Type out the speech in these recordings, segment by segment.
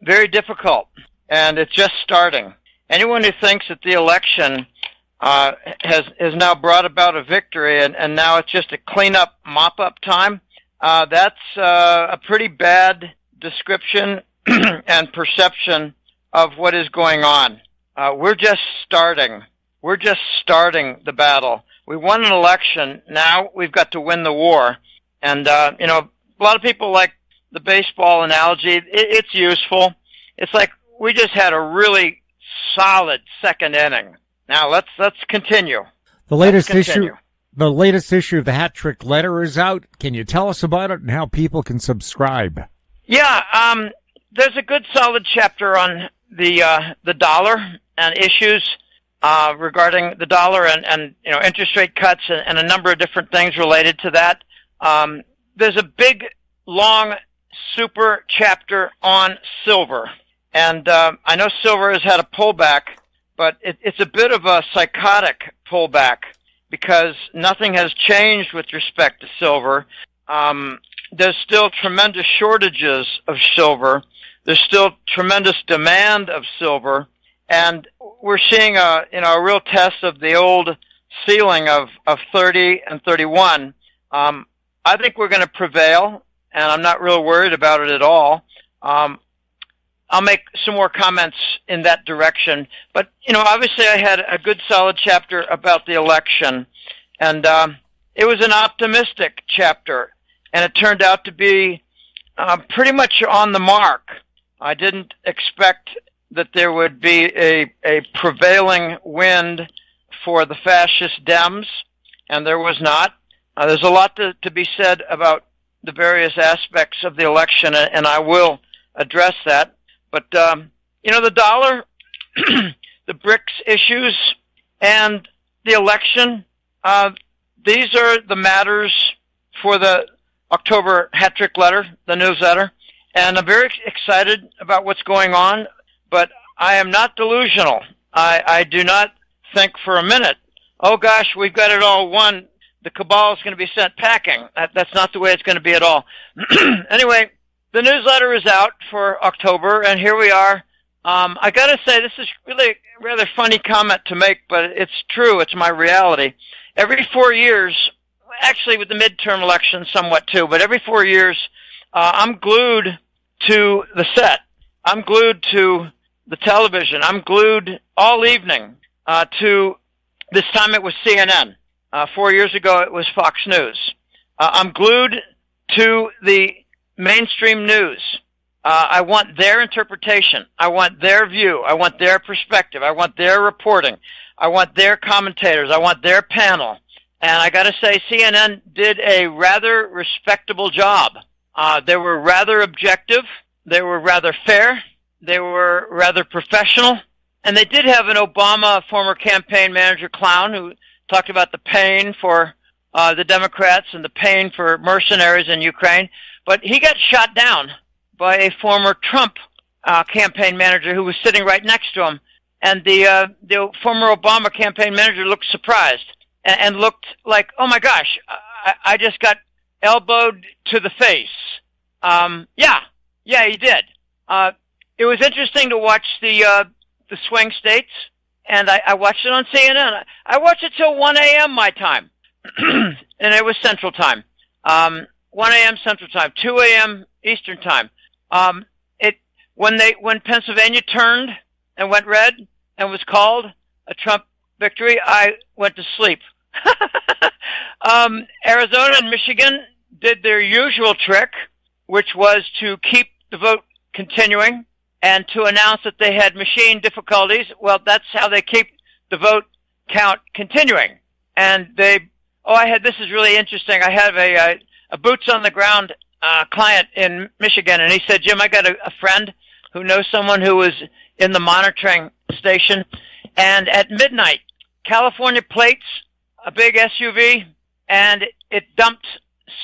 very difficult, and it's just starting. Anyone who thinks that the election has now brought about a victory and now it's just a cleanup, mop-up time, that's a pretty bad description and perception of what is going on. We're just starting. We're just starting the battle. We won an election. Now we've got to win the war. And, a lot of people like the baseball analogy. It's useful. It's like we just had a really solid second inning. Now let's continue. The latest issue of the Hat Trick Letter is out. Can you tell us about it and how people can subscribe? Yeah, there's a good solid chapter on the dollar and issues regarding the dollar and interest rate cuts and a number of different things related to that. There's a big, long, super chapter on silver. And I know silver has had a pullback, but it's a bit of a psychotic pullback because nothing has changed with respect to silver. There's still tremendous shortages of silver. There's still tremendous demand of silver. And we're seeing a real test of the old ceiling of 30 and 31. I think we're going to prevail, and I'm not real worried about it at all. I'll make some more comments in that direction. But, obviously I had a good solid chapter about the election, and it was an optimistic chapter, and it turned out to be pretty much on the mark. I didn't expect that there would be a prevailing wind for the fascist Dems, and there was not. There's a lot to be said about the various aspects of the election, and I will address that. But, the dollar, the BRICS issues, and the election, these are the matters for the October Hat Trick Letter, the newsletter. And I'm very excited about what's going on, but I am not delusional. I do not think for a minute, oh gosh, we've got it all won. The cabal is going to be sent packing. That's not the way it's going to be at all. Anyway, the newsletter is out for October, and here we are. I got to say, this is really a rather funny comment to make, but it's true. It's my reality. Every 4 years, actually with the midterm election somewhat too, but every 4 years, I'm glued to the set. I'm glued to the television. I'm glued all evening to, this time it was CNN. 4 years ago, it was Fox News. I'm glued to the mainstream news. I want their interpretation. I want their view. I want their perspective. I want their reporting. I want their commentators. I want their panel. And I got to say, CNN did a rather respectable job. They were rather objective. They were rather fair. They were rather professional. And they did have an Obama former campaign manager clown who talked about the pain for the Democrats and the pain for mercenaries in Ukraine. But he got shot down by a former Trump campaign manager who was sitting right next to him. And the former Obama campaign manager looked surprised and looked like, oh my gosh, I just got elbowed to the face. Yeah, he did. It was interesting to watch the swing states, and I watched it on CNN. I watched it till 1 a.m. my time, and it was Central Time. 1 a.m. Central Time, 2 a.m. Eastern Time. When Pennsylvania turned and went red and was called a Trump victory, I went to sleep. Arizona and Michigan did their usual trick, which was to keep the vote continuing and to announce that they had machine difficulties. Well, that's how they keep the vote count continuing. And this is really interesting. I have a boots on the ground client in Michigan, and he said, Jim, I got a friend who knows someone who was in the monitoring station, and at midnight, California plates a big SUV, and it dumped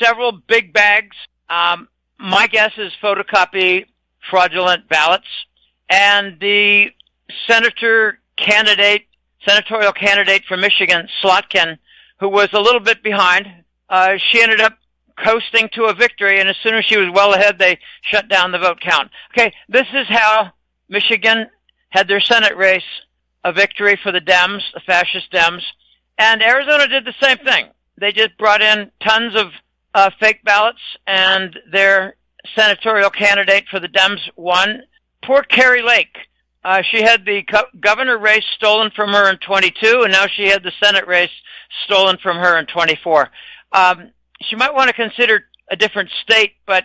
several big bags. My guess is photocopy fraudulent ballots, and the senatorial candidate from Michigan, Slotkin, who was a little bit behind, she ended up coasting to a victory, and as soon as she was well ahead, they shut down the vote count. Okay, this is how Michigan had their Senate race a victory for the Dems, the fascist Dems, and Arizona did the same thing. They just brought in tons of fake ballots, and their senatorial candidate for the Dems won. Poor Carrie Lake. She had the governor race stolen from her in 22, and now she had the Senate race stolen from her in 24. She might want to consider a different state, but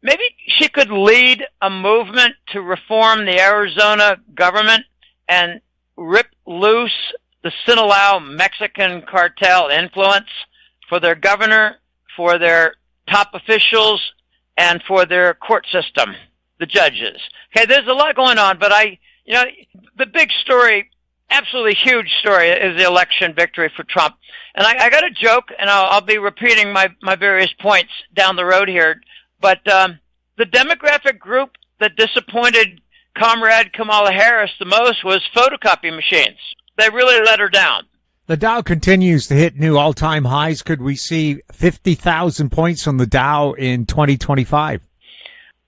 maybe she could lead a movement to reform the Arizona government and rip loose the Sinaloa Mexican cartel influence for their governor, for their top officials, and for their court system, the judges. Okay, there's a lot going on, but the big story, absolutely huge story, is the election victory for Trump. And I got a joke, and I'll be repeating my various points down the road here, but the demographic group that disappointed Comrade Kamala Harris the most was photocopy machines. They really let her down. The Dow continues to hit new all-time highs. Could we see 50,000 points on the Dow in 2025?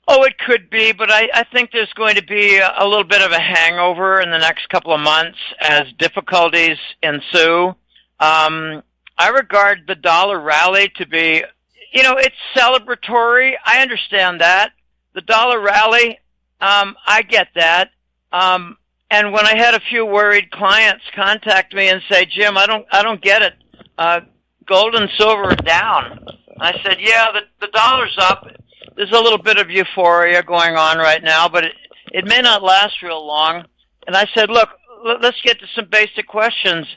Oh, it could be, but I think there's going to be a little bit of a hangover in the next couple of months as difficulties ensue. I regard the dollar rally to be, it's celebratory. I understand that. The dollar rally, I get that. And when I had a few worried clients contact me and say, Jim, I don't get it. Gold and silver are down. I said, yeah, the dollar's up. There's a little bit of euphoria going on right now, but it may not last real long. And I said, look, let's get to some basic questions.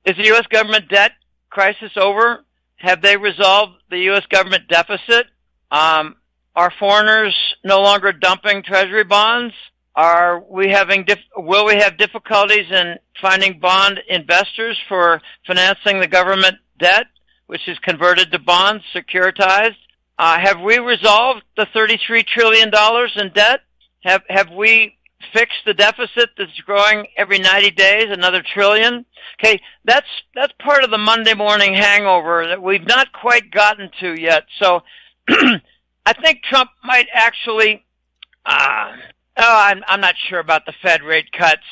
Is the U.S. government debt crisis over? Have they resolved the U.S. government deficit? Are foreigners no longer dumping treasury bonds? Will we have difficulties in finding bond investors for financing the government debt, which is converted to bonds, securitized? Have we resolved the $33 trillion in debt? Have we fixed the deficit that's growing every 90 days, another trillion? Okay, that's part of the Monday morning hangover that we've not quite gotten to yet. So I think Trump might actually, I'm not sure about the Fed rate cuts.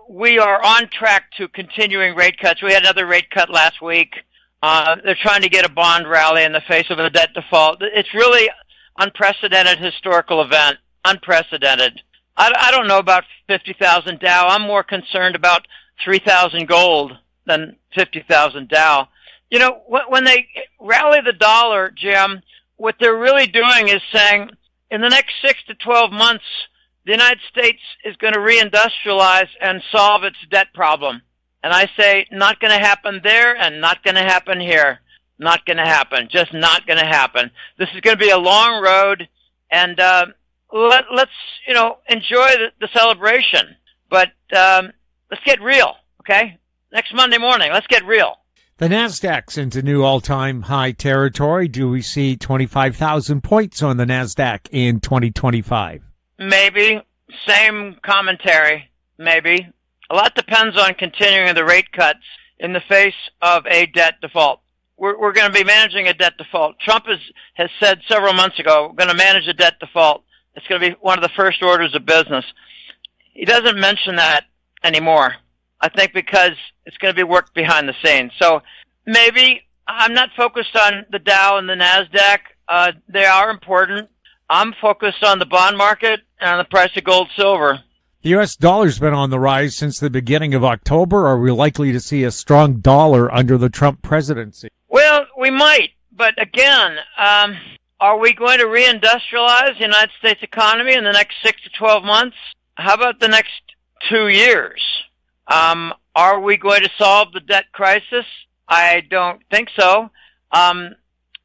We are on track to continuing rate cuts. We had another rate cut last week. They're trying to get a bond rally in the face of a debt default. It's really unprecedented historical event. Unprecedented. I don't know about 50,000 Dow. I'm more concerned about 3,000 gold than 50,000 Dow. When they rally the dollar, Jim, what they're really doing is saying in the next 6 to 12 months, the United States is going to reindustrialize and solve its debt problem. And I say, not going to happen there and not going to happen here. Not going to happen. Just not going to happen. This is going to be a long road, and let's enjoy the celebration. But let's get real, okay? Next Monday morning, let's get real. The NASDAQ's into new all-time high territory. Do we see 25,000 points on the NASDAQ in 2025? Maybe. Same commentary. Maybe. A lot depends on continuing the rate cuts in the face of a debt default. We're going to be managing a debt default. Trump has said several months ago, we're going to manage a debt default. It's going to be one of the first orders of business. He doesn't mention that anymore, I think, because it's going to be worked behind the scenes. So maybe I'm not focused on the Dow and the NASDAQ. They are important. I'm focused on the bond market and on the price of gold, silver. The U.S. dollar's been on the rise since the beginning of October. Are we likely to see a strong dollar under the Trump presidency? Well, we might. But again, are we going to reindustrialize the United States economy in the next 6 to 12 months? How about the next 2 years? Are we going to solve the debt crisis? I don't think so.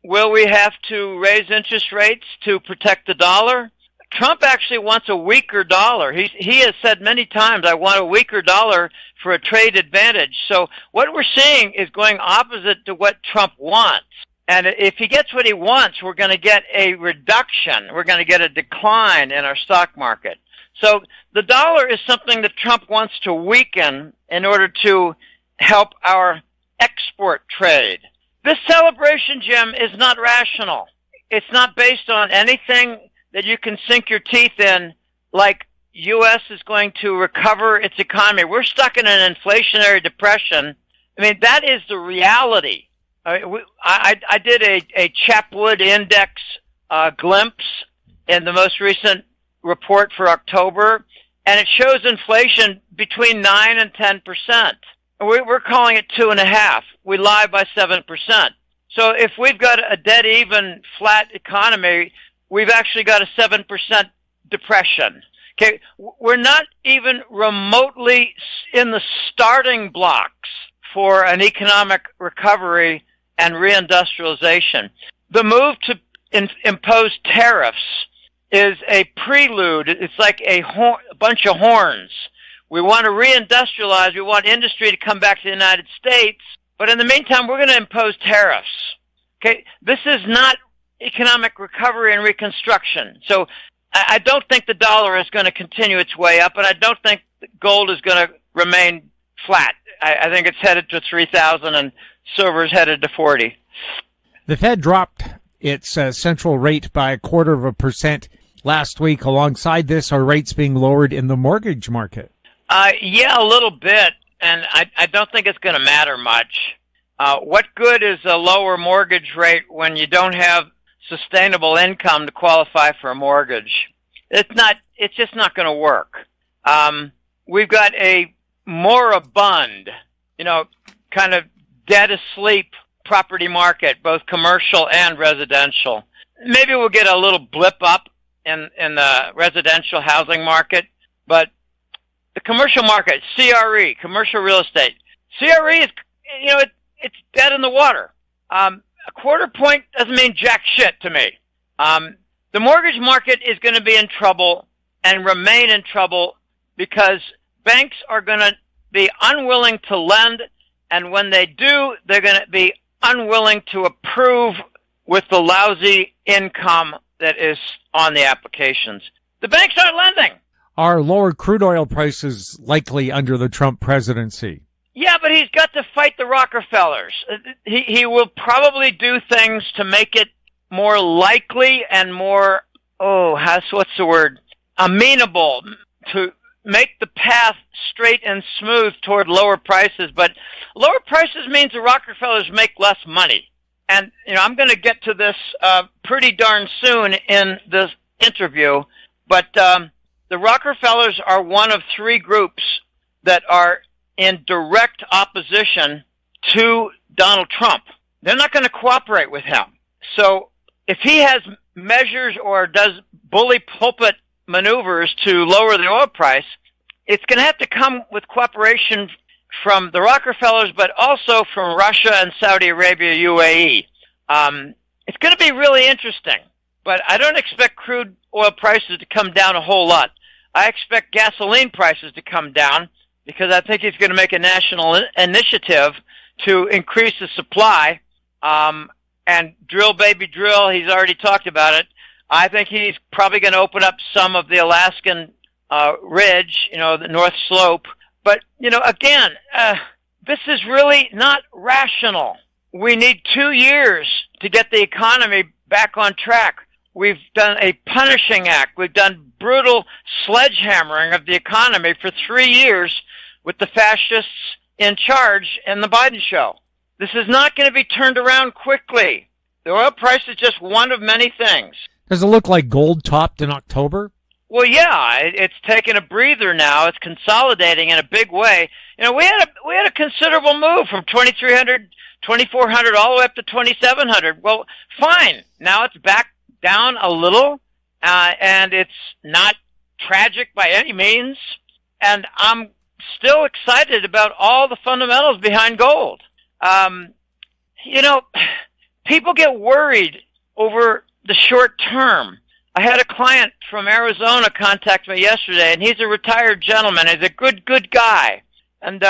Will we have to raise interest rates to protect the dollar? Trump actually wants a weaker dollar. He has said many times, I want a weaker dollar for a trade advantage. So what we're seeing is going opposite to what Trump wants. And if he gets what he wants, we're going to get a reduction. We're going to get a decline in our stock market. So the dollar is something that Trump wants to weaken in order to help our export trade. This celebration, Jim, is not rational. It's not based on anything that you can sink your teeth in, like U.S. is going to recover its economy. We're stuck in an inflationary depression. I mean, that is the reality. I did a Chapwood Index glimpse in the most recent report for October, and it shows inflation between 9 and 10%. We're calling it 2.5%. We lie by 7%. So if we've got a dead even flat economy, we've actually got a 7% depression. Okay, we're not even remotely in the starting blocks for an economic recovery and reindustrialization. The move to impose tariffs is a prelude. It's like a bunch of horns. We want to reindustrialize. We want industry to come back to the United States. But in the meantime, we're going to impose tariffs. Okay, this is not economic recovery and reconstruction. So I don't think the dollar is going to continue its way up, and I don't think gold is going to remain flat. I think it's headed to 3,000 and silver's headed to 40. The Fed dropped its central rate by 0.25% last week. Alongside this, are rates being lowered in the mortgage market? Yeah, a little bit, and I don't think it's going to matter much. What good is a lower mortgage rate when you don't have sustainable income to qualify for a mortgage? It's just not going to work. We've got a moribund, kind of dead asleep property market, both commercial and residential. Maybe we'll get a little blip up in the residential housing market, but the commercial market, CRE, commercial real estate, CRE is, it's dead in the water. A quarter point doesn't mean jack shit to me. The mortgage market is going to be in trouble and remain in trouble because banks are going to be unwilling to lend, and when they do, they're going to be unwilling to approve with the lousy income that is on the applications. The banks aren't lending. Are lower crude oil prices likely under the Trump presidency? Yeah, but he's got to fight the Rockefellers. He will probably do things to make it more likely and more, amenable, to make the path straight and smooth toward lower prices. But lower prices means the Rockefellers make less money. And, I'm going to get to this pretty darn soon in this interview. But the Rockefellers are one of three groups that are in direct opposition to Donald Trump. They're not going to cooperate with him. So if he has measures or does bully pulpit maneuvers to lower the oil price, it's going to have to come with cooperation from the Rockefellers, but also from Russia and Saudi Arabia, UAE. It's going to be really interesting, but I don't expect crude oil prices to come down a whole lot. I expect gasoline prices to come down because I think he's going to make a national initiative to increase the supply. And drill, baby, drill, he's already talked about it. I think he's probably going to open up some of the Alaskan ridge, the North Slope. But, again, this is really not rational. We need 2 years to get the economy back on track. We've done a punishing act. We've done brutal sledgehammering of the economy for 3 years with the fascists in charge in the Biden show. This is not going to be turned around quickly. The oil price is just one of many things. Does it look like gold topped in October? Well, yeah, it's taken a breather now. It's consolidating in a big way. We had a considerable move from 2,300, 2,400 all the way up to 2,700. Well, fine. Now it's back down a little, and it's not tragic by any means. And I'm still excited about all the fundamentals behind gold. People get worried over the short term. I had a client from Arizona contact me yesterday, and he's a retired gentleman. He's a good guy. And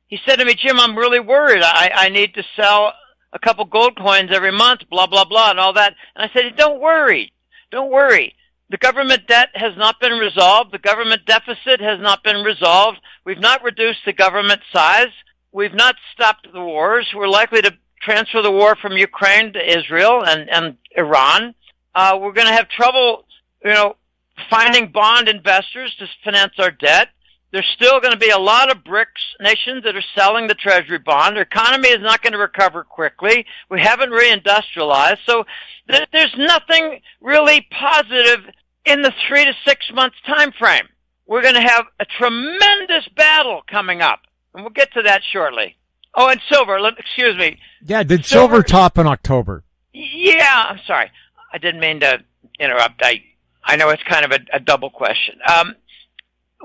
he said to me, Jim, I'm really worried. I need to sell a couple gold coins every month, blah, blah, blah, and all that. And I said, don't worry. Don't worry. The government debt has not been resolved. The government deficit has not been resolved. We've not reduced the government size. We've not stopped the wars. We're likely to transfer the war from Ukraine to Israel and Iran. We're going to have trouble, finding bond investors to finance our debt. There's still going to be a lot of BRICS nations that are selling the Treasury bond. Our economy is not going to recover quickly. We haven't reindustrialized. So there's nothing really positive in the 3 to 6 months time frame. We're going to have a tremendous battle coming up, and we'll get to that shortly. Oh, and silver, excuse me. Yeah, did silver top in October? Yeah, I'm sorry. I didn't mean to interrupt. I know it's kind of a double question.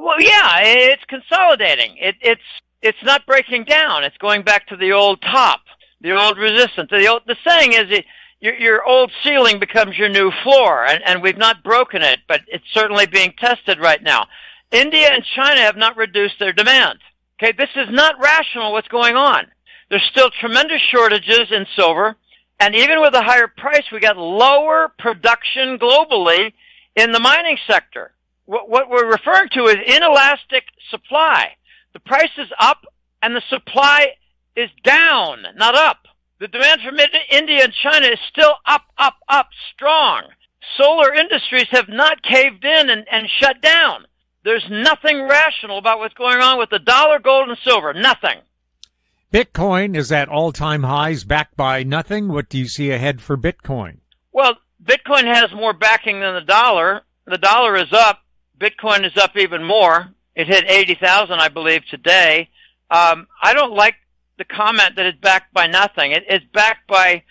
Well, yeah, it's consolidating. It's not breaking down. It's going back to the old top, the old resistance. The saying is your old ceiling becomes your new floor, and we've not broken it, but it's certainly being tested right now. India and China have not reduced their demand. Okay, this is not rational what's going on. There's still tremendous shortages in silver, and even with a higher price, we got lower production globally in the mining sector. What we're referring to is inelastic supply. The price is up and the supply is down, not up. The demand from India and China is still up, strong. Solar industries have not caved in and shut down. There's nothing rational about what's going on with the dollar, gold, and silver. Nothing. Bitcoin is at all-time highs, backed by nothing. What do you see ahead for Bitcoin? Well, Bitcoin has more backing than the dollar. The dollar is up. Bitcoin is up even more. It hit 80,000, I believe, today. I don't like the comment that it's backed by nothing. It's backed by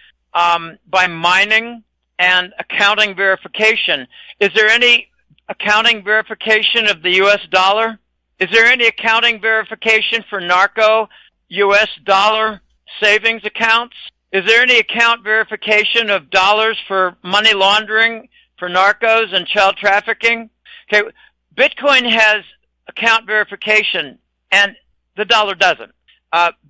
mining and accounting verification. Is there any accounting verification of the U.S. dollar? Is there any accounting verification for narco U.S. dollar savings accounts? Is there any account verification of dollars for money laundering, for narcos and child trafficking? Okay, Bitcoin has account verification, and the dollar doesn't.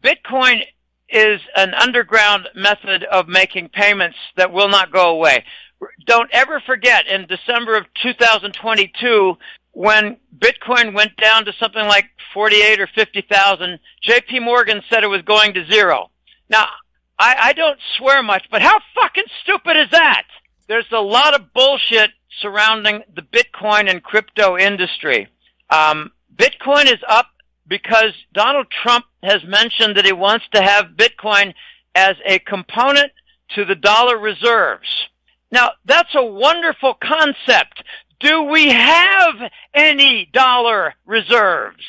Bitcoin is an underground method of making payments that will not go away. Don't ever forget, in December of 2022, when Bitcoin went down to something like 48 or 50,000, J.P. Morgan said it was going to zero. Now, I don't swear much, but how fucking stupid is that? There's a lot of bullshit surrounding the Bitcoin and crypto industry. Bitcoin is up because Donald Trump has mentioned that he wants to have Bitcoin as a component to the dollar reserves. Now, that's a wonderful concept. Do we have any dollar reserves?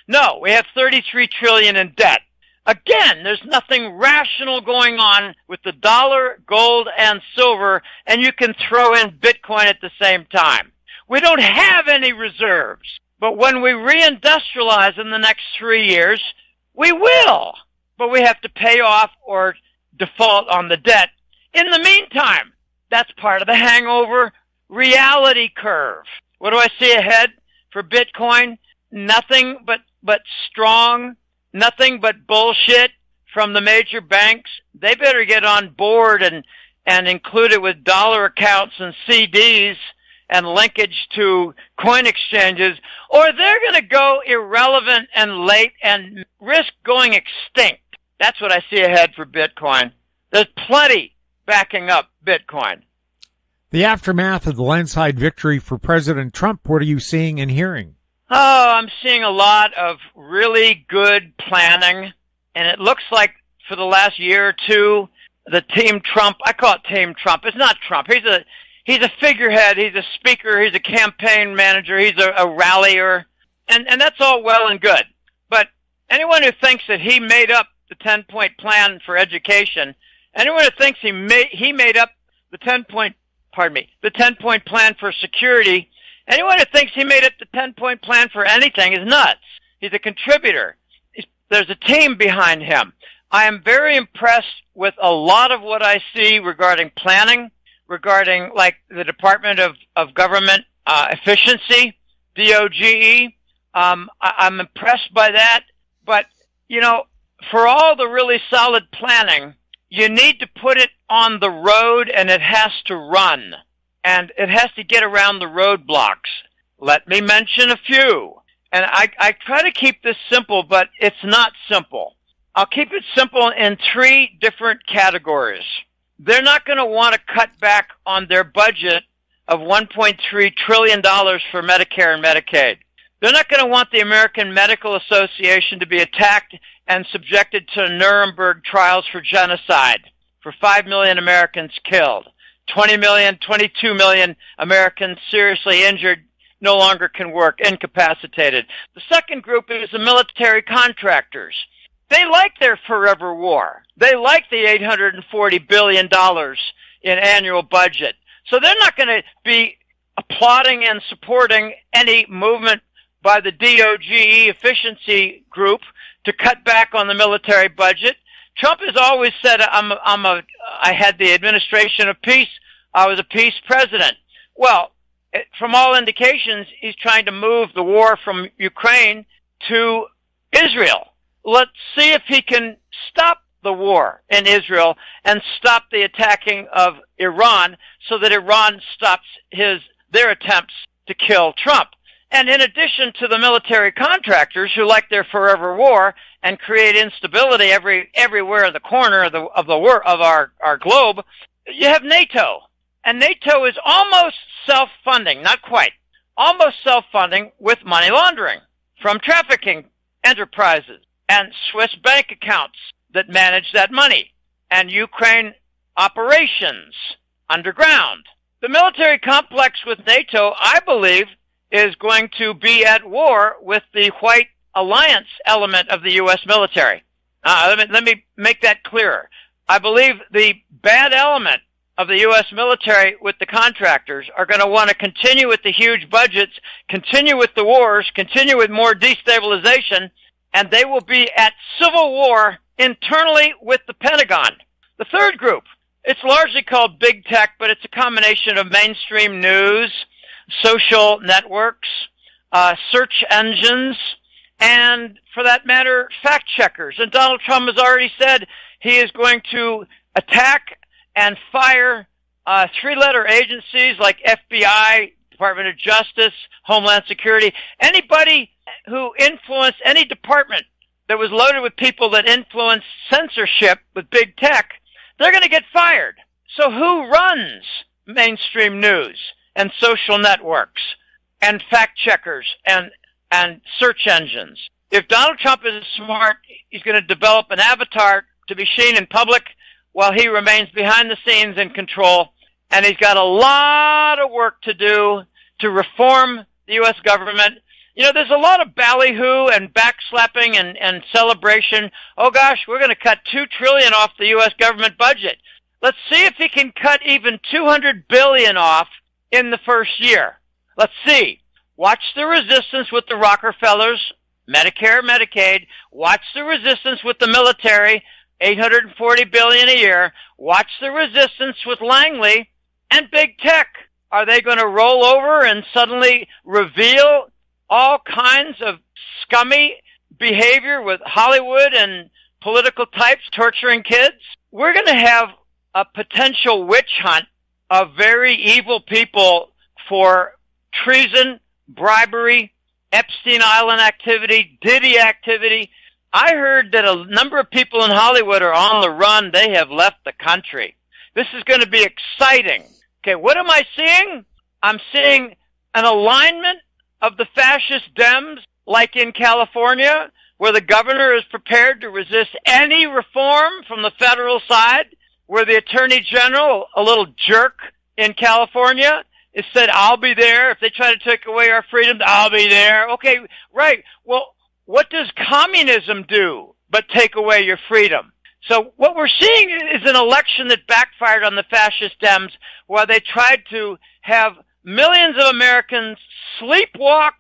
No, we have 33 trillion in debt. Again, there's nothing rational going on with the dollar, gold, and silver, and you can throw in Bitcoin at the same time. We don't have any reserves, but when we reindustrialize in the next 3 years, we will. But we have to pay off or default on the debt. In the meantime, that's part of the hangover reality curve. What do I see ahead for Bitcoin? Nothing but strong, nothing but bullshit from the major banks. They better get on board and include it with dollar accounts and CDs and linkage to coin exchanges, or they're going to go irrelevant and late and risk going extinct. That's what I see ahead for Bitcoin. There's plenty backing up Bitcoin. The aftermath of the landslide victory for President Trump, what are you seeing and hearing? Oh, I'm seeing a lot of really good planning, and it looks like for the last year or two, the Team Trump, I call it Team Trump. It's not Trump. He's a figurehead. He's a speaker. He's a campaign manager. He's a rallier, and that's all well and good. But anyone who thinks that he made up the 10-point plan for education, anyone who thinks he made up the 10-point plan for security, anyone who thinks he made up the 10-point plan for anything is nuts. He's a contributor. There's a team behind him. I am very impressed with a lot of what I see regarding planning, regarding like the Department of Government Efficiency, DOGE. I'm impressed by that. But, for all the really solid planning, you need to put it on the road, and it has to run. And it has to get around the roadblocks. Let me mention a few. And I try to keep this simple, but it's not simple. I'll keep it simple in three different categories. They're not going to want to cut back on their budget of $1.3 trillion for Medicare and Medicaid. They're not going to want the American Medical Association to be attacked and subjected to Nuremberg trials for genocide, for 5 million Americans killed, 20 million, 22 million Americans seriously injured, no longer can work, incapacitated. The second group is the military contractors. They like their forever war. They like the $840 billion in annual budget. So they're not going to be applauding and supporting any movement by the DOGE efficiency group to cut back on the military budget. Trump has always said, I had the administration of peace. I was a peace president. Well, from all indications, he's trying to move the war from Ukraine to Israel. Let's see if he can stop the war in Israel and stop the attacking of Iran so that Iran stops their attempts to kill Trump. And in addition to the military contractors who like their forever war and create instability everywhere in the corner of our globe, you have NATO. And NATO is almost self-funding, not quite, almost self-funding with money laundering from trafficking enterprises and Swiss bank accounts that manage that money, and Ukraine operations underground. The military complex with NATO, I believe, is going to be at war with the white alliance element of the U.S. military. Let me make that clearer. I believe the bad element of the U.S. military with the contractors are going to want to continue with the huge budgets, continue with the wars, continue with more destabilization, and they will be at civil war internally with the Pentagon. The third group, it's largely called big tech, but it's a combination of mainstream news, social networks, search engines, and for that matter, fact checkers. And Donald Trump has already said he is going to attack and fire three-letter agencies like FBI, Department of Justice, Homeland Security. Anybody who influenced any department that was loaded with people that influenced censorship with big tech, they're going to get fired. So who runs mainstream news and social networks and fact checkers and search engines? If Donald Trump is smart, he's going to develop an avatar to be seen in public while he remains behind the scenes in control. And he's got a lot of work to do to reform the U.S. government. You know, there's a lot of ballyhoo and backslapping and celebration. Oh gosh, we're going to cut $2 trillion off the U.S. government budget. Let's see if he can cut even $200 billion off in the first year. Let's see. Watch the resistance with the Rockefellers, Medicare, Medicaid. Watch the resistance with the military, $840 billion a year. Watch the resistance with Langley and big tech. Are they going to roll over and suddenly reveal all kinds of scummy behavior with Hollywood and political types torturing kids? We're going to have a potential witch hunt of very evil people for treason, bribery, Epstein Island activity, Diddy activity. I heard that a number of people in Hollywood are on the run. They have left the country. This is going to be exciting. Okay, what am I seeing? I'm seeing an alignment of the fascist Dems, like in California, where the governor is prepared to resist any reform from the federal side, where the attorney general, a little jerk in California, has said, I'll be there. If they try to take away our freedoms, I'll be there. Okay, right. Well, what does communism do but take away your freedom? So what we're seeing is an election that backfired on the fascist Dems, while they tried to have millions of Americans sleepwalk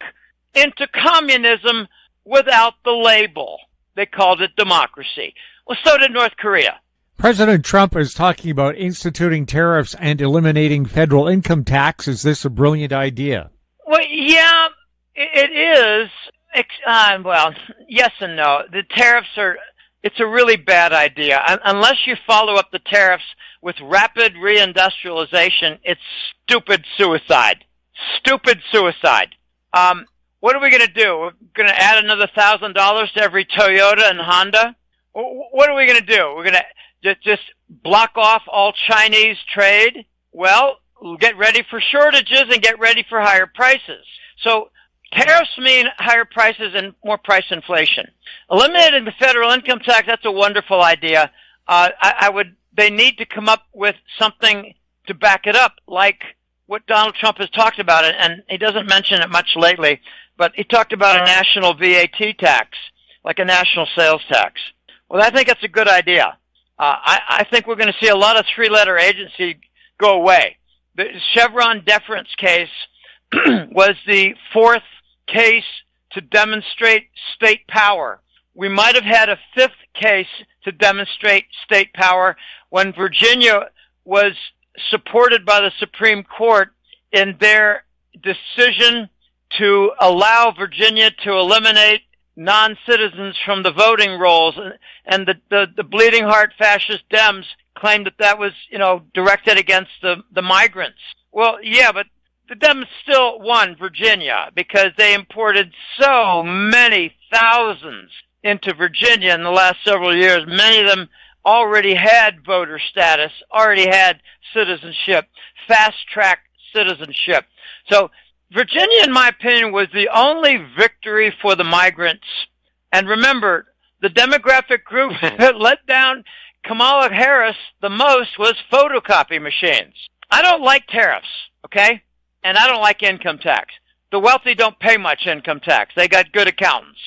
into communism without the label. They called it democracy. Well, so did North Korea. President Trump is talking about instituting tariffs and eliminating federal income tax. Is this a brilliant idea? Well, yeah, it is. Well, yes and no. The tariffs it's a really bad idea. Unless you follow up the tariffs with rapid reindustrialization, it's stupid suicide. Stupid suicide. What are we going to do? We're going to add another $1,000 to every Toyota and Honda? What are we going to do? We're going to just block off all Chinese trade? Well, we'll get ready for shortages and get ready for higher prices. So tariffs mean higher prices and more price inflation. Eliminating the federal income tax, that's a wonderful idea. They need to come up with something to back it up, like what Donald Trump has talked about, and he doesn't mention it much lately, but he talked about a national VAT tax, like a national sales tax. Well, I think that's a good idea. I think we're going to see a lot of three-letter agency go away. The Chevron deference case was the fourth case to demonstrate state power. We might have had a fifth case to demonstrate state power when Virginia was supported by the Supreme Court in their decision to allow Virginia to eliminate non-citizens from the voting rolls, and the bleeding heart fascist Dems claimed that was, directed against the migrants. Well, yeah, but the Dems still won Virginia because they imported so many thousands into Virginia in the last several years. Many of them already had voter status, already had citizenship, fast-track citizenship. So Virginia, in my opinion, was the only victory for the migrants. And remember, the demographic group that let down Kamala Harris the most was photocopy machines. I don't like tariffs, okay? And I don't like income tax. The wealthy don't pay much income tax. They got good accountants.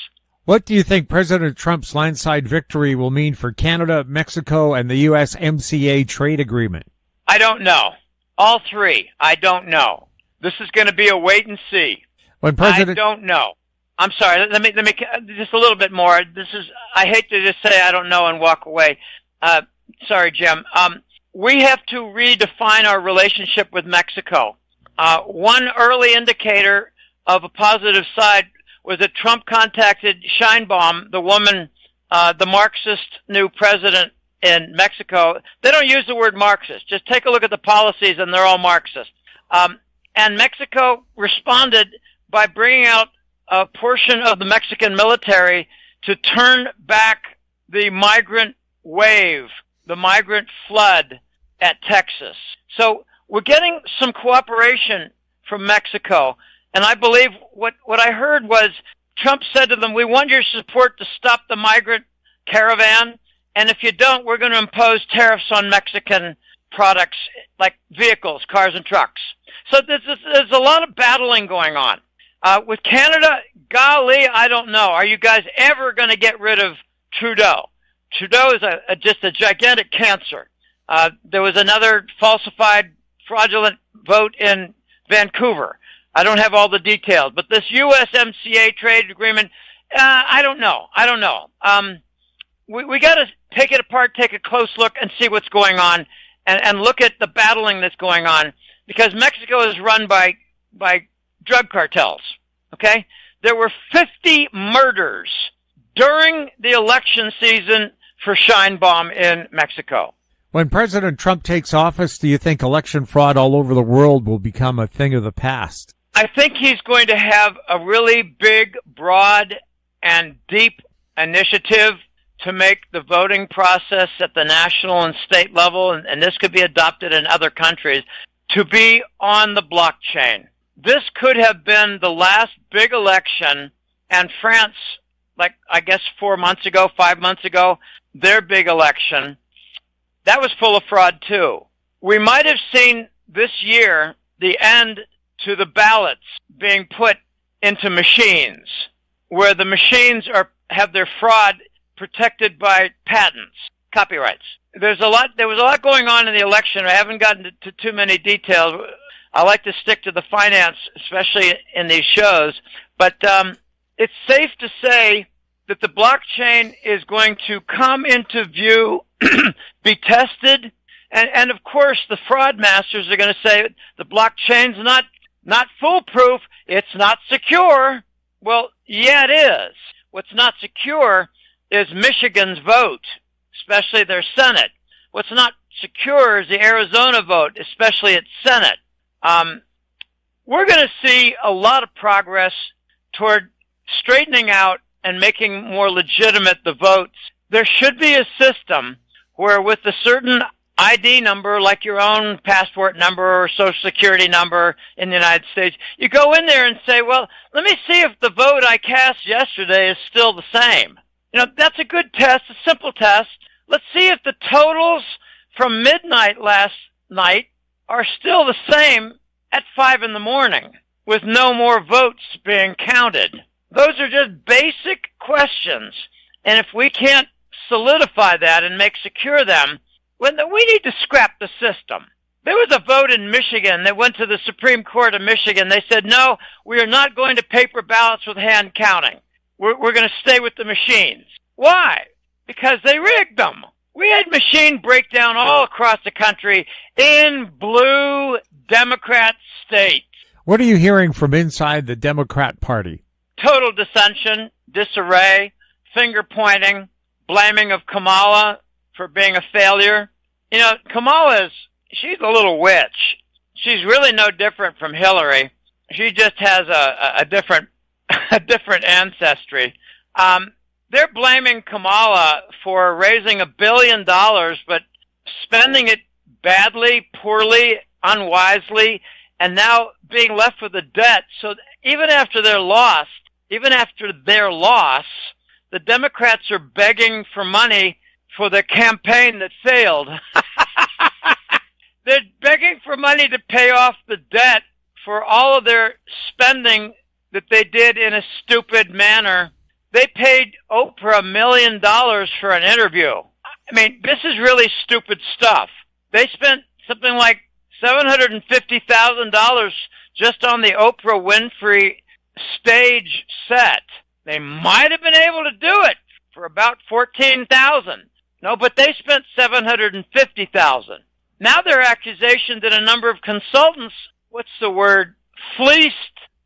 What do you think President Trump's landslide victory will mean for Canada, Mexico, and the USMCA trade agreement? I don't know. All three, I don't know. This is going to be a wait and see. I don't know. I'm sorry. Let me just a little bit more. I hate to just say I don't know and walk away. Sorry, Jim. We have to redefine our relationship with Mexico. One early indicator of a positive side was that Trump contacted Sheinbaum, the woman, the Marxist new president in Mexico. They don't use the word Marxist. Just take a look at the policies, and they're all Marxist. And Mexico responded by bringing out a portion of the Mexican military to turn back the migrant wave, the migrant flood at Texas. So we're getting some cooperation from Mexico. And I believe what I heard was Trump said to them, we want your support to stop the migrant caravan. And if you don't, we're going to impose tariffs on Mexican products like vehicles, cars, and trucks. So there's a lot of battling going on. With Canada, golly, I don't know. Are you guys ever going to get rid of Trudeau? Trudeau is just a gigantic cancer. There was another falsified, fraudulent vote in Vancouver. I don't have all the details, but this USMCA trade agreement, I don't know. We got to take it apart, take a close look, and see what's going on, and look at the battling that's going on, because Mexico is run by drug cartels. Okay, there were 50 murders during the election season for Sheinbaum in Mexico. When President Trump takes office, do you think election fraud all over the world will become a thing of the past? I think he's going to have a really big, broad, and deep initiative to make the voting process at the national and state level, and this could be adopted in other countries, to be on the blockchain. This could have been the last big election, and France, like I guess 5 months ago, their big election, that was full of fraud too. We might have seen this year the end to the ballots being put into machines, where the machines have their fraud protected by patents, copyrights. There was a lot going on in the election. I haven't gotten to too many details. I like to stick to the finance, especially in these shows. But it's safe to say that the blockchain is going to come into view, be tested, and of course the fraud masters are going to say the blockchain's not foolproof, it's not secure. Well, yeah, it is. What's not secure is Michigan's vote, especially their Senate. What's not secure is the Arizona vote, especially its Senate. We're going to see a lot of progress toward straightening out and making more legitimate the votes there should be a system where with a certain ID number, like your own passport number or social security number in the United States, you go in there and say, well, let me see if the vote I cast yesterday is still the same. That's a good test, a simple test. Let's see if the totals from midnight last night are still the same at 5 in the morning with no more votes being counted. Those are just basic questions. And if we can't solidify that and make secure them, we need to scrap the system. There was a vote in Michigan that went to the Supreme Court of Michigan. They said, no, we are not going to paper ballots with hand counting. We're going to stay with the machines. Why? Because they rigged them. We had machine breakdown all across the country in blue Democrat states. What are you hearing from inside the Democrat Party? Total dissension, disarray, finger-pointing, blaming of Kamala for being a failure. Kamala she's a little witch. She's really no different from Hillary. She just has a different ancestry. They're blaming Kamala for raising $1 billion, but spending it badly, poorly, unwisely, and now being left with a debt. So even after their loss, the Democrats are begging for money for the campaign that failed. They're begging for money to pay off the debt for all of their spending that they did in a stupid manner. They paid Oprah $1 million for an interview. I mean, this is really stupid stuff. They spent something like $750,000 just on the Oprah Winfrey stage set. They might have been able to do it for about $14,000. No, but they spent $750,000. Now their accusation that a number of consultants, fleeced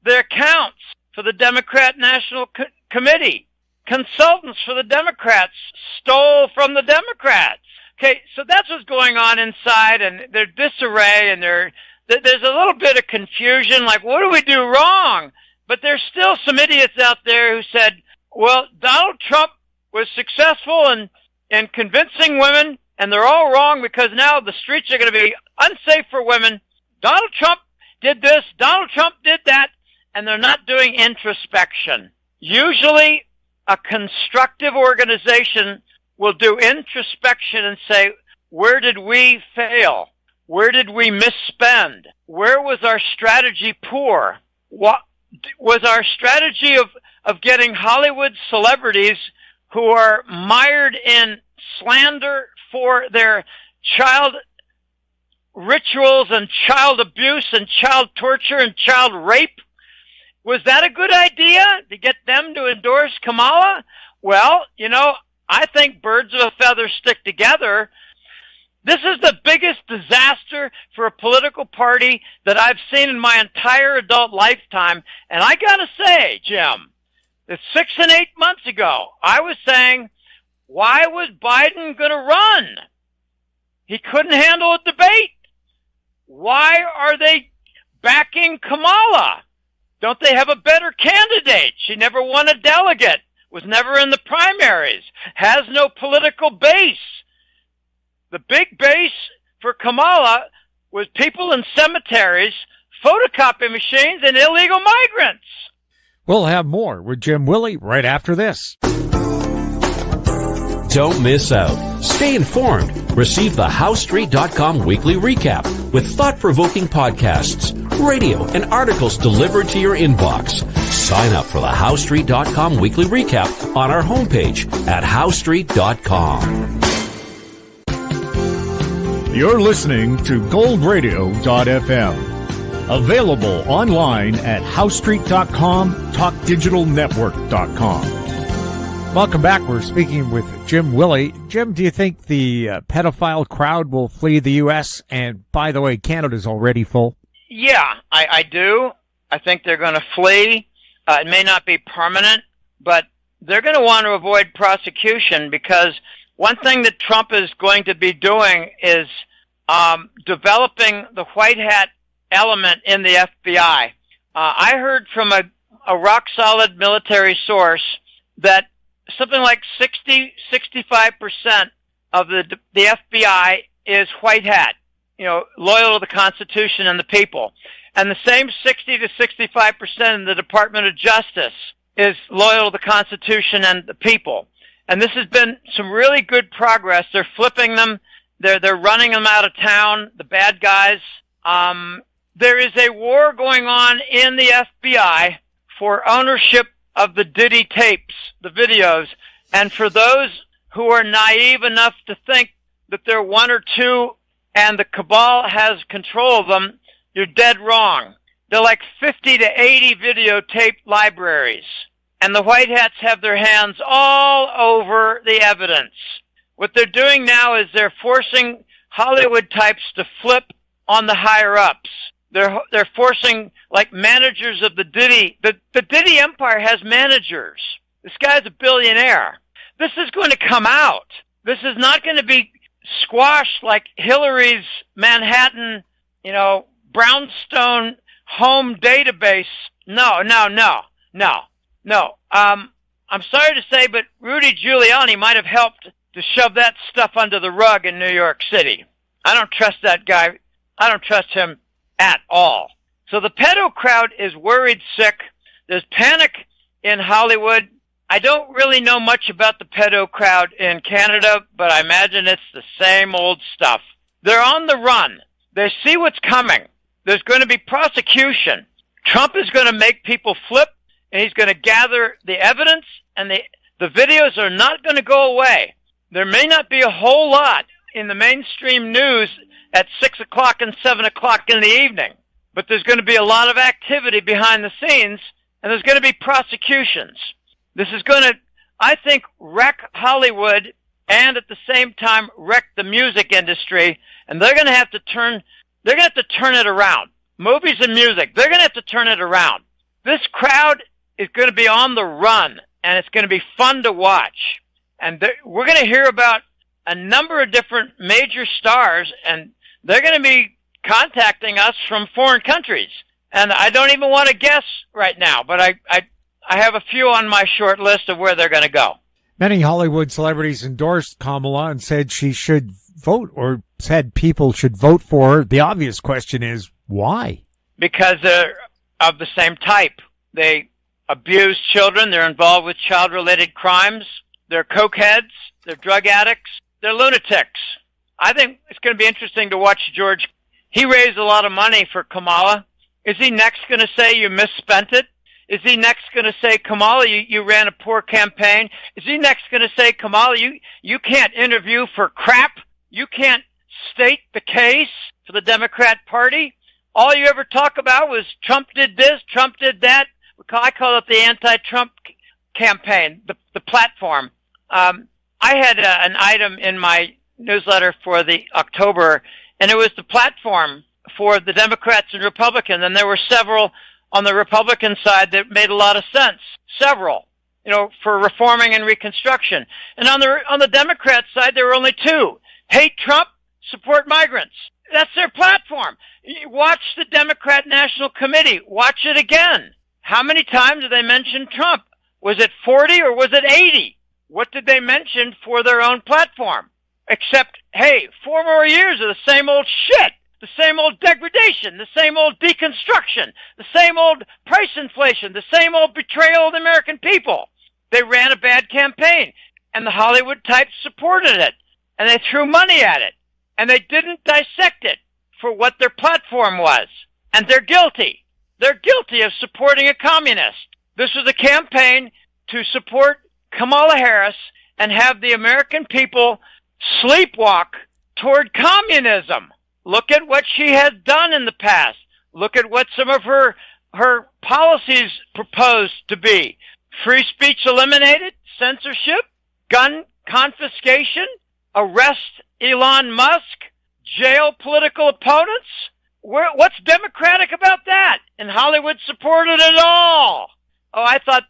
their accounts for the Democrat National Committee. Consultants for the Democrats stole from the Democrats. Okay, so that's what's going on inside, and there's disarray, and there's a little bit of confusion, like, what do we do wrong? But there's still some idiots out there who said, well, Donald Trump was successful in convincing women, and they're all wrong because now the streets are going to be unsafe for women. Donald Trump did this, Donald Trump did that, and they're not doing introspection. Usually, a constructive organization will do introspection and say, where did we fail? Where did we misspend? Where was our strategy poor? What was our strategy of getting Hollywood celebrities who are mired in slander for their child rituals and child abuse and child torture and child rape? Was that a good idea to get them to endorse Kamala? Well, I think birds of a feather stick together. This is the biggest disaster for a political party that I've seen in my entire adult lifetime. And I gotta say, Jim, that 6 and 8 months ago, I was saying, why was Biden gonna run? He couldn't handle a debate. Why are they backing Kamala? Don't they have a better candidate? She never won a delegate, was never in the primaries, has no political base. The big base for Kamala was people in cemeteries, photocopy machines, and illegal migrants. We'll have more with Jim Willie right after this. Don't miss out. Stay informed. Receive the HowStreet.com weekly recap with thought-provoking podcasts, radio, and articles delivered to your inbox. Sign up for the HowStreet.com weekly recap on our homepage at HowStreet.com. You're listening to goldradio.fm. Available online at HowStreet.com, TalkDigitalNetwork.com. Welcome back. We're speaking with Jim Willie. Jim, do you think the pedophile crowd will flee the U.S.? And by the way, Canada's already full. Yeah, I do. I think they're going to flee. It may not be permanent, but they're going to want to avoid prosecution because one thing that Trump is going to be doing is developing the white hat element in the FBI. I heard from a rock-solid military source that something like 65% of the FBI is white hat, loyal to the Constitution and the people. And the same 60 to 65% in the Department of Justice is loyal to the Constitution and the people. And this has been some really good progress. They're flipping them. They're running them out of town, the bad guys. There is a war going on in the FBI for ownership of the Diddy tapes, the videos. And for those who are naive enough to think that they're one or two and the cabal has control of them, you're dead wrong. They're like 50 to 80 videotape libraries. And the white hats have their hands all over the evidence. What they're doing now is they're forcing Hollywood types to flip on the higher ups. They're forcing, like, managers of the Diddy. The Diddy empire has managers. This guy's a billionaire. This is going to come out. This is not going to be squashed like Hillary's Manhattan, brownstone home database. No. I'm sorry to say, but Rudy Giuliani might have helped to shove that stuff under the rug in New York City. I don't trust that guy. I don't trust him at all. So the pedo crowd is worried sick. There's panic in Hollywood. I don't really know much about the pedo crowd in Canada, but I imagine it's the same old stuff. They're on the run. They see what's coming. There's going to be prosecution. Trump is going to make people flip, and he's going to gather the evidence, and the videos are not going to go away. There may not be a whole lot in the mainstream news at 6 o'clock and 7 o'clock in the evening, but there's going to be a lot of activity behind the scenes, and there's going to be prosecutions. This is going to, I think, wreck Hollywood and at the same time wreck the music industry, and they're going to have to turn it around. Movies and music, they're going to have to turn it around. This crowd is going to be on the run, and it's going to be fun to watch. And we're going to hear about a number of different major stars, and they're going to be contacting us from foreign countries. And I don't even want to guess right now, but I have a few on my short list of where they're going to go. Many Hollywood celebrities endorsed Kamala and said she should vote, or said people should vote for her. The obvious question is, why? Because they're of the same type. They abuse children. They're involved with child-related crimes. They're cokeheads. They're drug addicts. They're lunatics. I think it's going to be interesting to watch George. He raised a lot of money for Kamala. Is he next going to say you misspent it? Is he next going to say, Kamala, you ran a poor campaign? Is he next going to say, Kamala, you can't interview for crap? You can't state the case for the Democrat Party? All you ever talk about was Trump did this, Trump did that. I call it the anti-Trump campaign, the platform. I had an item in my newsletter for the October, and it was the platform for the Democrats and Republicans, and there were several on the Republican side that made a lot of sense. Several, for reforming and reconstruction. And on the Democrat side, there were only two. Hate Trump, support migrants. That's their platform. Watch the Democrat National Committee. Watch it again. How many times did they mention Trump? Was it 40 or was it 80? What did they mention for their own platform? Except, hey, 4 more years of the same old shit. The same old degradation, the same old deconstruction, the same old price inflation, the same old betrayal of the American people. They ran a bad campaign, and the Hollywood types supported it, and they threw money at it, and they didn't dissect it for what their platform was. And they're guilty. They're guilty of supporting a communist. This was a campaign to support Kamala Harris and have the American people sleepwalk toward communism. Look at what she has done in the past. Look at what some of her policies proposed to be. Free speech eliminated, censorship, gun confiscation, arrest Elon Musk, jail political opponents. What's democratic about that? And Hollywood supported it all. Oh, I thought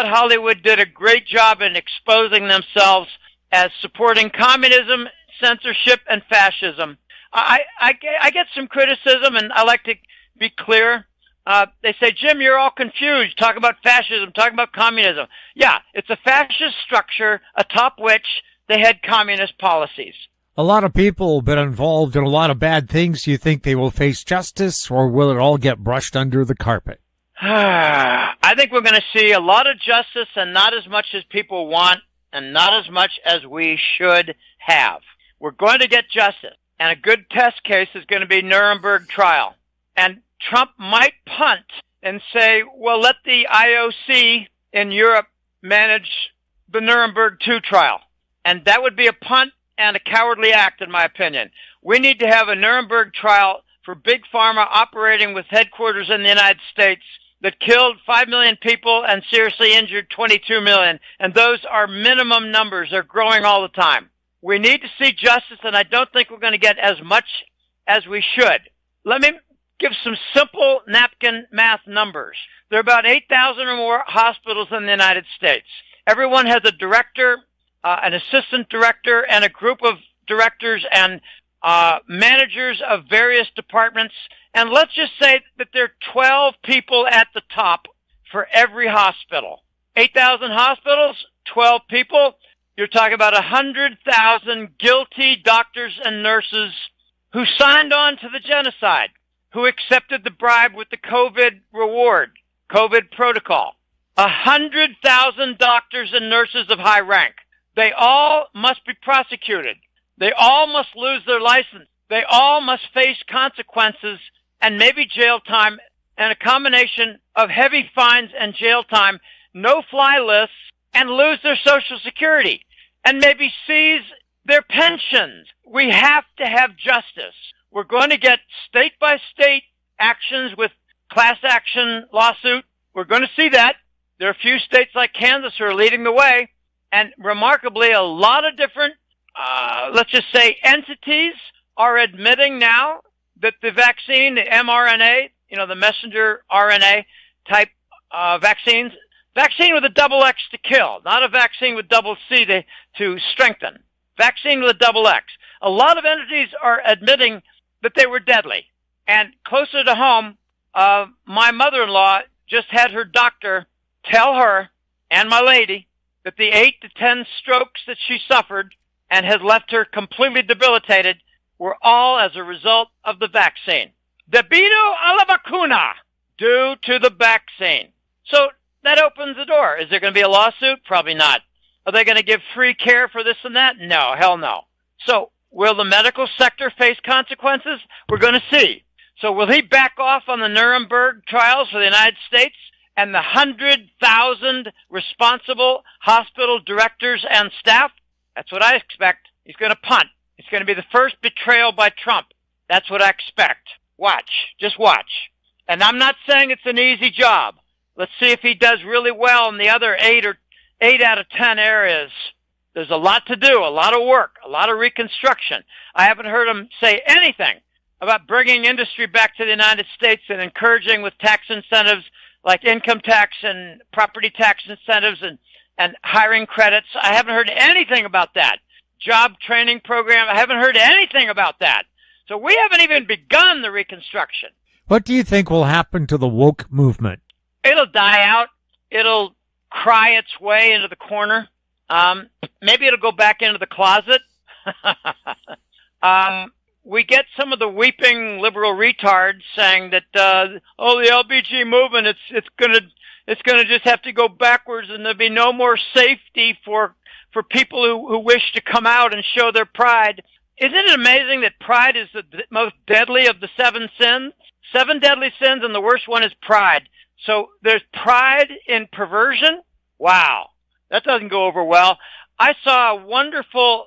Hollywood did a great job in exposing themselves as supporting communism, censorship, and fascism. I get some criticism, and I like to be clear. They say, Jim, you're all confused. Talk about fascism, talk about communism. Yeah, it's a fascist structure atop which they had communist policies. A lot of people have been involved in a lot of bad things. Do you think they will face justice, or will it all get brushed under the carpet? I think we're going to see a lot of justice, and not as much as people want, and not as much as we should have. We're going to get justice, and a good test case is going to be Nuremberg trial. And Trump might punt and say, well, let the IOC in Europe manage the Nuremberg 2 trial. And that would be a punt and a cowardly act, in my opinion. We need to have a Nuremberg trial for Big Pharma operating with headquarters in the United States that killed 5 million people and seriously injured 22 million. And those are minimum numbers. They're growing all the time. We need to see justice, and I don't think we're going to get as much as we should. Let me give some simple napkin math numbers. There are about 8,000 or more hospitals in the United States. Everyone has a director, an assistant director, and a group of directors and managers of various departments. And let's just say that there are 12 people at the top for every hospital. 8,000 hospitals, 12 people. You're talking about 100,000 guilty doctors and nurses who signed on to the genocide, who accepted the bribe with the COVID reward, COVID protocol. 100,000 doctors and nurses of high rank. They all must be prosecuted. They all must lose their license. They all must face consequences and maybe jail time, and a combination of heavy fines and jail time, no-fly lists, and lose their Social Security, and maybe seize their pensions. We have to have justice. We're going to get state-by-state actions with class action lawsuit. We're going to see that. There are a few states like Kansas who are leading the way, and remarkably, a lot of different, let's just say, entities are admitting now that the vaccine, the mRNA, the messenger RNA type vaccine with a double X to kill, not a vaccine with double C to strengthen. Vaccine with a double X. A lot of entities are admitting that they were deadly. And closer to home, my mother-in-law just had her doctor tell her and my lady that the 8 to 10 strokes that she suffered and has left her completely debilitated were all as a result of the vaccine. Debido a la vacuna, due to the vaccine. So that opens the door. Is there going to be a lawsuit? Probably not. Are they going to give free care for this and that? No, hell no. So will the medical sector face consequences? We're going to see. So will he back off on the Nuremberg trials for the United States and the 100,000 responsible hospital directors and staff? That's what I expect. He's going to punt. It's going to be the first betrayal by Trump. That's what I expect. Watch. Just watch. And I'm not saying it's an easy job. Let's see if he does really well in the other 8 out of 10 areas. There's a lot to do, a lot of work, a lot of reconstruction. I haven't heard him say anything about bringing industry back to the United States and encouraging with tax incentives like income tax and property tax incentives and hiring credits. I haven't heard anything about that. Job training program, I haven't heard anything about that. So we haven't even begun the reconstruction. What do you think will happen to the woke movement? It'll die out. It'll cry its way into the corner. Maybe it'll go back into the closet. We get some of the weeping liberal retards saying that, the LBG movement, it's gonna just have to go backwards, and there'll be no more safety for people who wish to come out and show their pride. Isn't it amazing that pride is the most deadly of the 7 sins? 7 deadly sins, and the worst one is pride. So there's pride in perversion. Wow, that doesn't go over well. I saw a wonderful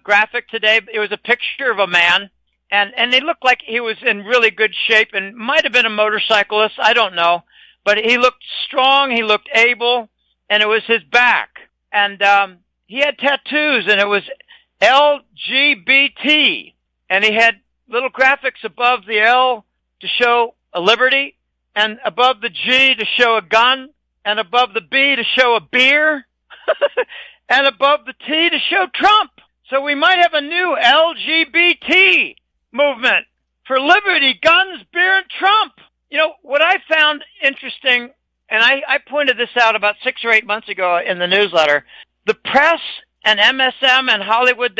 graphic today. It was a picture of a man, and he looked like he was in really good shape and might have been a motorcyclist. I don't know. But he looked strong, he looked able, and it was his back. And he had tattoos, and it was LGBT. And he had little graphics above the L to show a liberty, and above the G to show a gun, and above the B to show a beer, and above the T to show Trump. So we might have a new LGBT movement for liberty, guns, beer, and Trump. what I found interesting, and I pointed this out about 6 or 8 months ago in the newsletter, the press and MSM and Hollywood,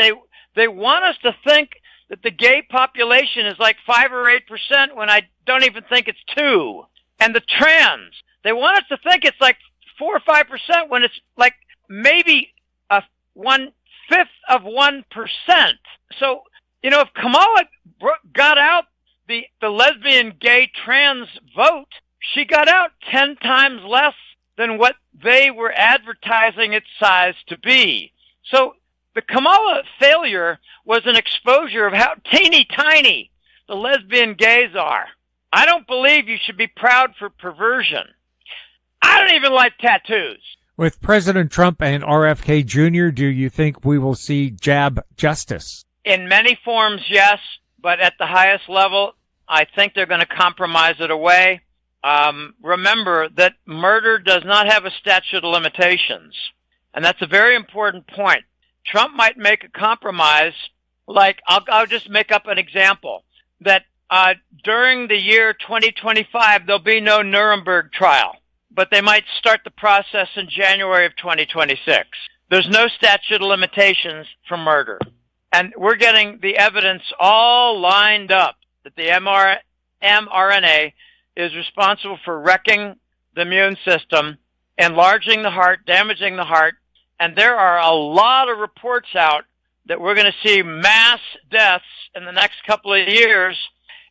they want us to think that the gay population is like 5 or 8% when I don't even think it's 2. And the trans, they want us to think it's like 4 or 5% when it's like maybe 1/5 of 1%. So, if Kamala got out the lesbian, gay, trans vote, she got out 10 times less than what they were advertising its size to be. So the Kamala failure was an exposure of how teeny tiny the lesbian gays are. I don't believe you should be proud for perversion. I don't even like tattoos. With President Trump and RFK Jr., do you think we will see jab justice? In many forms, yes, but at the highest level, I think they're going to compromise it away. Remember that murder does not have a statute of limitations, and that's a very important point. Trump might make a compromise, like I'll just make up an example, that during the year 2025, there'll be no Nuremberg trial, but they might start the process in January of 2026. There's no statute of limitations for murder. And we're getting the evidence all lined up that the mRNA is responsible for wrecking the immune system, enlarging the heart, damaging the heart. And there are a lot of reports out that we're going to see mass deaths in the next couple of years.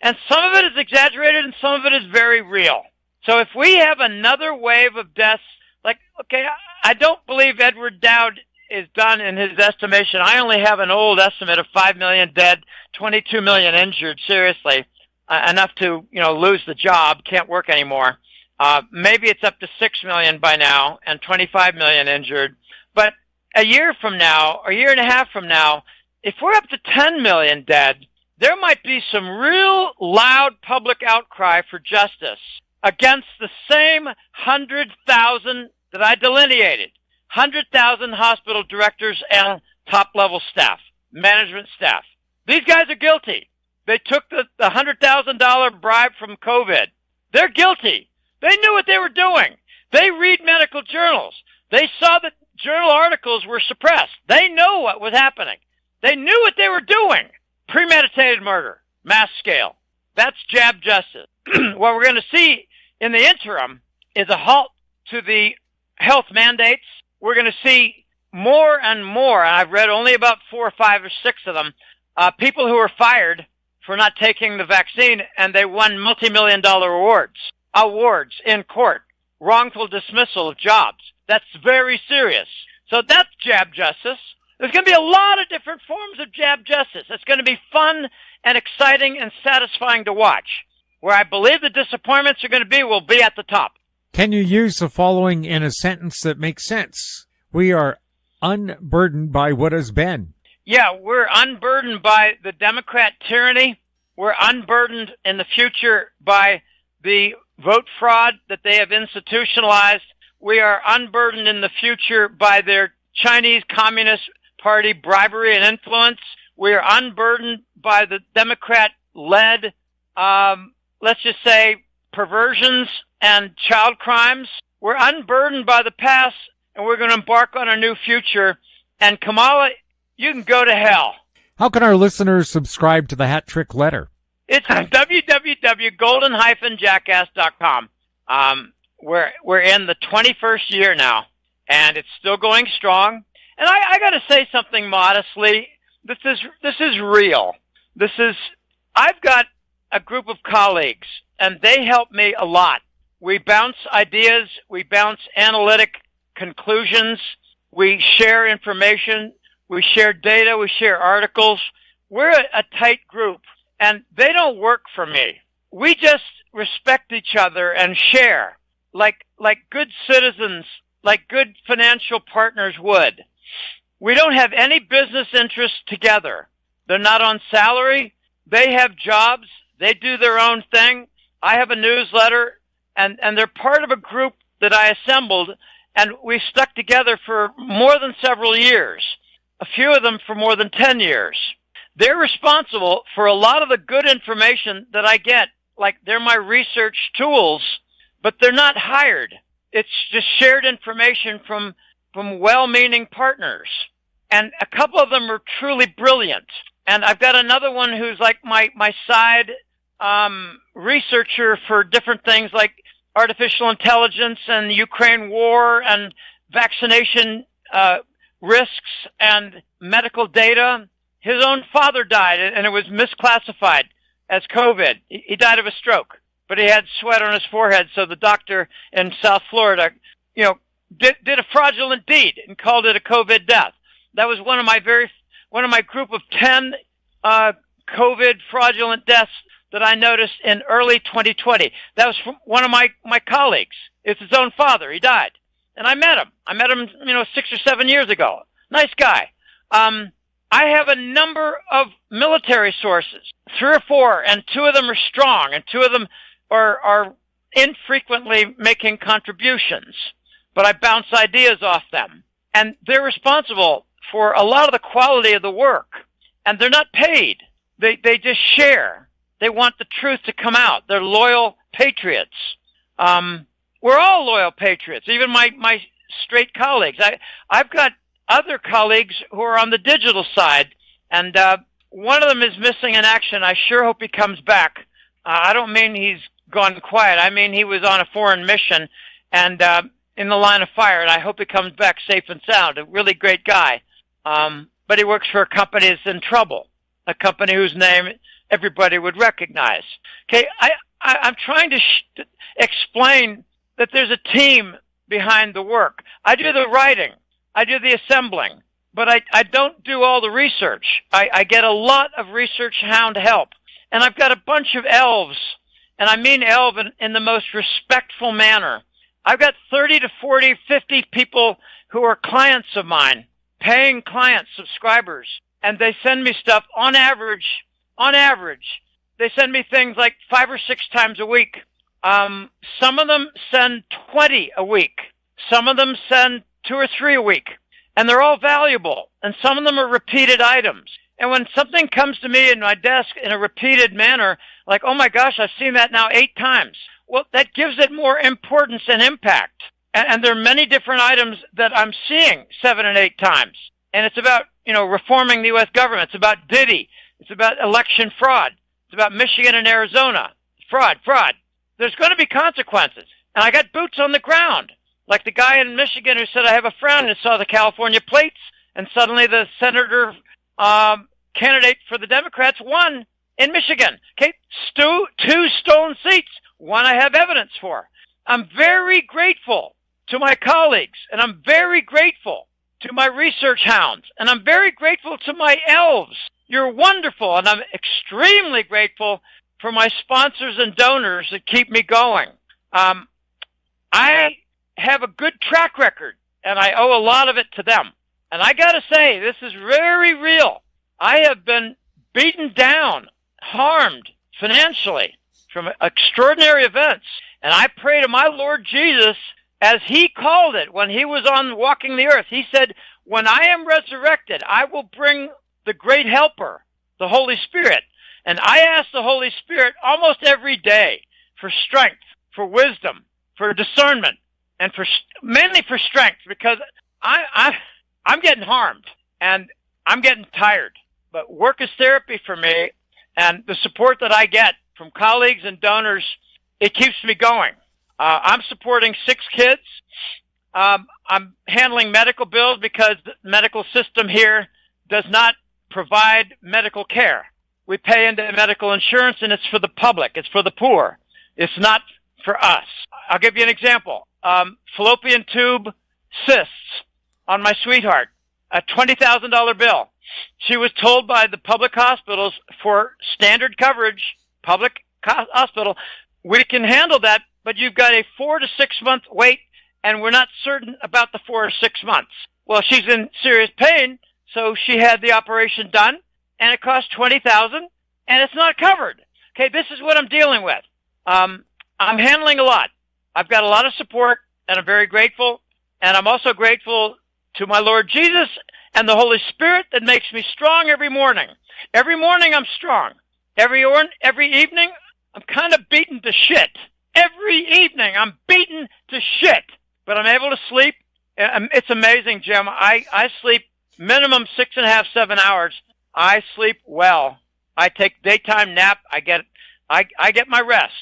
And some of it is exaggerated and some of it is very real. So if we have another wave of deaths, I don't believe Edward Dowd is done in his estimation. I only have an old estimate of 5 million dead, 22 million injured, seriously, enough to, lose the job, can't work anymore. Maybe it's up to 6 million by now and 25 million injured. But a year from now, or a year and a half from now, if we're up to 10 million dead, there might be some real loud public outcry for justice against the same 100,000 that I delineated. 100,000 hospital directors and top-level staff, management staff. These guys are guilty. They took the $100,000 bribe from COVID. They're guilty. They knew what they were doing. They read medical journals. They saw that journal articles were suppressed. They know what was happening. They knew what they were doing. Premeditated murder, mass scale. That's jab justice. What we're going to see in the interim is a halt to the health mandates. We're going to see more and more, and I've read only about 4 or 5 or 6 of them, people who are fired for not taking the vaccine, and they won multi-million-dollar awards in court, wrongful dismissal of jobs. That's very serious. So that's jab justice. There's going to be a lot of different forms of jab justice. It's going to be fun and exciting and satisfying to watch. Where I believe the disappointments are going to be will be at the top. Can you use the following in a sentence that makes sense? We are unburdened by what has been. Yeah, we're unburdened by the Democrat tyranny. We're unburdened in the future by the vote fraud that they have institutionalized. We are unburdened in the future by their Chinese Communist Party bribery and influence. We are unburdened by the Democrat-led, let's just say, perversions and child crimes. We're unburdened by the past, and we're going to embark on a new future. And Kamala, you can go to hell. How can our listeners subscribe to the Hat Trick Letter? It's www.goldenjackass.com. We're in the 21st year now, and it's still going strong. And I got to say something modestly. This is real. I've got a group of colleagues, and they help me a lot. We bounce ideas, we bounce analytic conclusions, we share information, we share data, we share articles. We're a tight group, and they don't work for me. We just respect each other and share like good citizens, like good financial partners would. We don't have any business interests together. They're not on salary. They have jobs. They do their own thing. I have a newsletter, and they're part of a group that I assembled, and we stuck together for more than several years, a few of them for more than 10 years. They're responsible for a lot of the good information that I get like they're my research tools, but they're not hired. It's just shared information from well-meaning partners. And a couple of them are truly brilliant. And I've got another one who's like my side researcher for different things like artificial intelligence and the Ukraine war and vaccination risks and medical data. His own father died, and it was misclassified as COVID. He died of a stroke, but he had sweat on his forehead, so the doctor in South Florida, did a fraudulent deed and called it a COVID death. That was one of my group of 10 COVID fraudulent deaths that I noticed in early 2020. That was from one of my colleagues. It's his own father. He died. And I met him. 6 or 7 years ago. Nice guy. I have a number of military sources, 3 or 4, and 2 of them are strong, and 2 of them are infrequently making contributions. But I bounce ideas off them. And they're responsible for a lot of the quality of the work. And they're not paid. They just share. They want the truth to come out. They're loyal patriots. We're all loyal patriots, even my straight colleagues. I've got other colleagues who are on the digital side, and one of them is missing in action. I sure hope he comes back. I don't mean he's gone quiet. I mean he was on a foreign mission and in the line of fire, and I hope he comes back safe and sound. A really great guy. But he works for a company that's in trouble, a company whose name everybody would recognize. Okay, I'm trying to explain that there's a team behind the work. I do the writing. I do the assembling. But I don't do all the research. I get a lot of research hound help. And I've got a bunch of elves, and I mean elf in the most respectful manner. I've got 30 to 40, 50 people who are clients of mine, paying clients, subscribers, and they send me stuff on average, they send me things like 5 or 6 times a week. Some of them send 20 a week. Some of them send 2 or 3 a week. And they're all valuable. And some of them are repeated items. And when something comes to me in my desk in a repeated manner, like, oh my gosh, I've seen that now 8 times. Well, that gives it more importance and impact. And there are many different items that I'm seeing 7 and 8 times. And it's about, reforming the U.S. government. It's about Diddy. It's about election fraud. It's about Michigan and Arizona. Fraud. There's going to be consequences. And I got boots on the ground. Like the guy in Michigan who said, I have a friend and saw the California plates. And suddenly the senator candidate for the Democrats won in Michigan. Okay, 2 stolen seats. One I have evidence for. I'm very grateful to my colleagues, and I'm very grateful to my research hounds, and I'm very grateful to my elves. You're wonderful, and I'm extremely grateful for my sponsors and donors that keep me going. I have a good track record, and I owe a lot of it to them. And I got to say, this is very real. I have been beaten down, harmed financially from extraordinary events. And I pray to my Lord Jesus, as he called it when he was on walking the earth. He said, when I am resurrected, I will bring the great helper, the Holy Spirit. And I ask the Holy Spirit almost every day for strength, for wisdom, for discernment, and mainly for strength, because I'm getting harmed and I'm getting tired. But work is therapy for me, and the support that I get from colleagues and donors, it keeps me going. I'm supporting 6 kids. I'm handling medical bills because the medical system here does not provide medical care. We pay into medical insurance, and it's for the public. It's for the poor. It's not for us. I'll give you an example. Fallopian tube cysts on my sweetheart, a $20,000 bill. She was told by the public hospitals for standard coverage, public hospital, we can handle that, but you've got a 4 to 6 month wait, and we're not certain about the 4 or 6 months. Well, she's in serious pain, so she had the operation done, and it cost $20,000, and it's not covered. Okay, this is what I'm dealing with. I'm handling a lot. I've got a lot of support, and I'm very grateful, and I'm also grateful to my Lord Jesus and the Holy Spirit that makes me strong every morning. Every morning I'm strong. Every evening I'm kind of beaten to shit. Every evening I'm beaten to shit, but I'm able to sleep. It's amazing, Jim. I sleep minimum 6.5, 7 hours. I sleep well. I take daytime nap. I get my rest.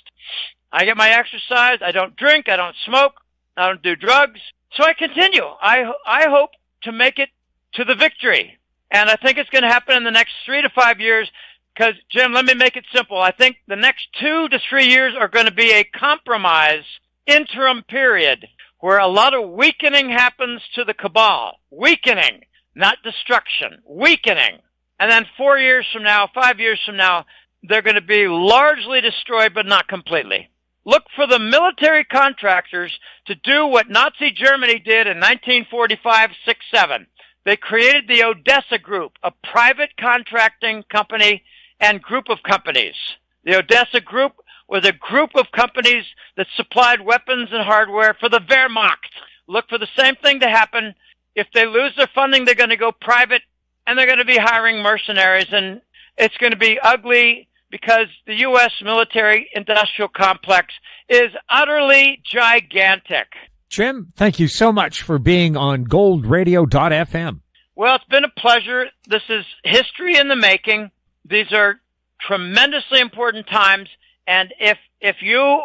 I get my exercise. I don't drink. I don't smoke. I don't do drugs. So I continue. I hope to make it to the victory. And I think it's going to happen in the next 3 to 5 years because, Jim, let me make it simple. I think the next 2 to 3 years are going to be a compromise interim period where a lot of weakening happens to the cabal. Weakening, not destruction. Weakening. And then 4 years from now, 5 years from now, they're going to be largely destroyed, but not completely. Look for the military contractors to do what Nazi Germany did in 1945, 6, 7. They created the Odessa Group, a private contracting company and group of companies. The Odessa Group was a group of companies that supplied weapons and hardware for the Wehrmacht. Look for the same thing to happen. If they lose their funding, they're going to go private, and they're going to be hiring mercenaries, and it's going to be ugly because the U.S. military-industrial complex is utterly gigantic. Jim, thank you so much for being on goldradio.fm. Well, it's been a pleasure. This is history in the making. These are tremendously important times, and if you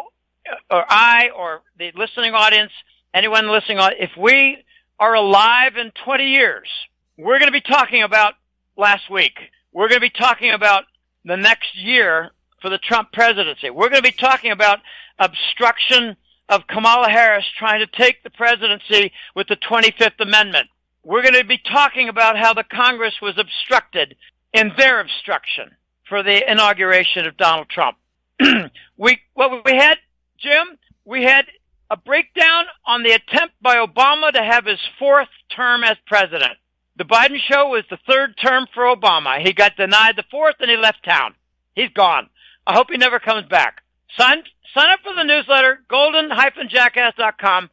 or I or the listening audience, anyone listening, if we are alive in 20 years, we're going to be talking about last week. We're going to be talking about the next year for the Trump presidency. We're going to be talking about obstruction of Kamala Harris trying to take the presidency with the 25th Amendment. We're going to be talking about how the Congress was obstructed in their obstruction for the inauguration of Donald Trump. What we had, Jim, we had a breakdown on the attempt by Obama to have his 4th term as president. The Biden show was the 3rd term for Obama. He got denied the 4th and he left town. He's gone. I hope he never comes back. Sign up for the newsletter, golden-jackass.com.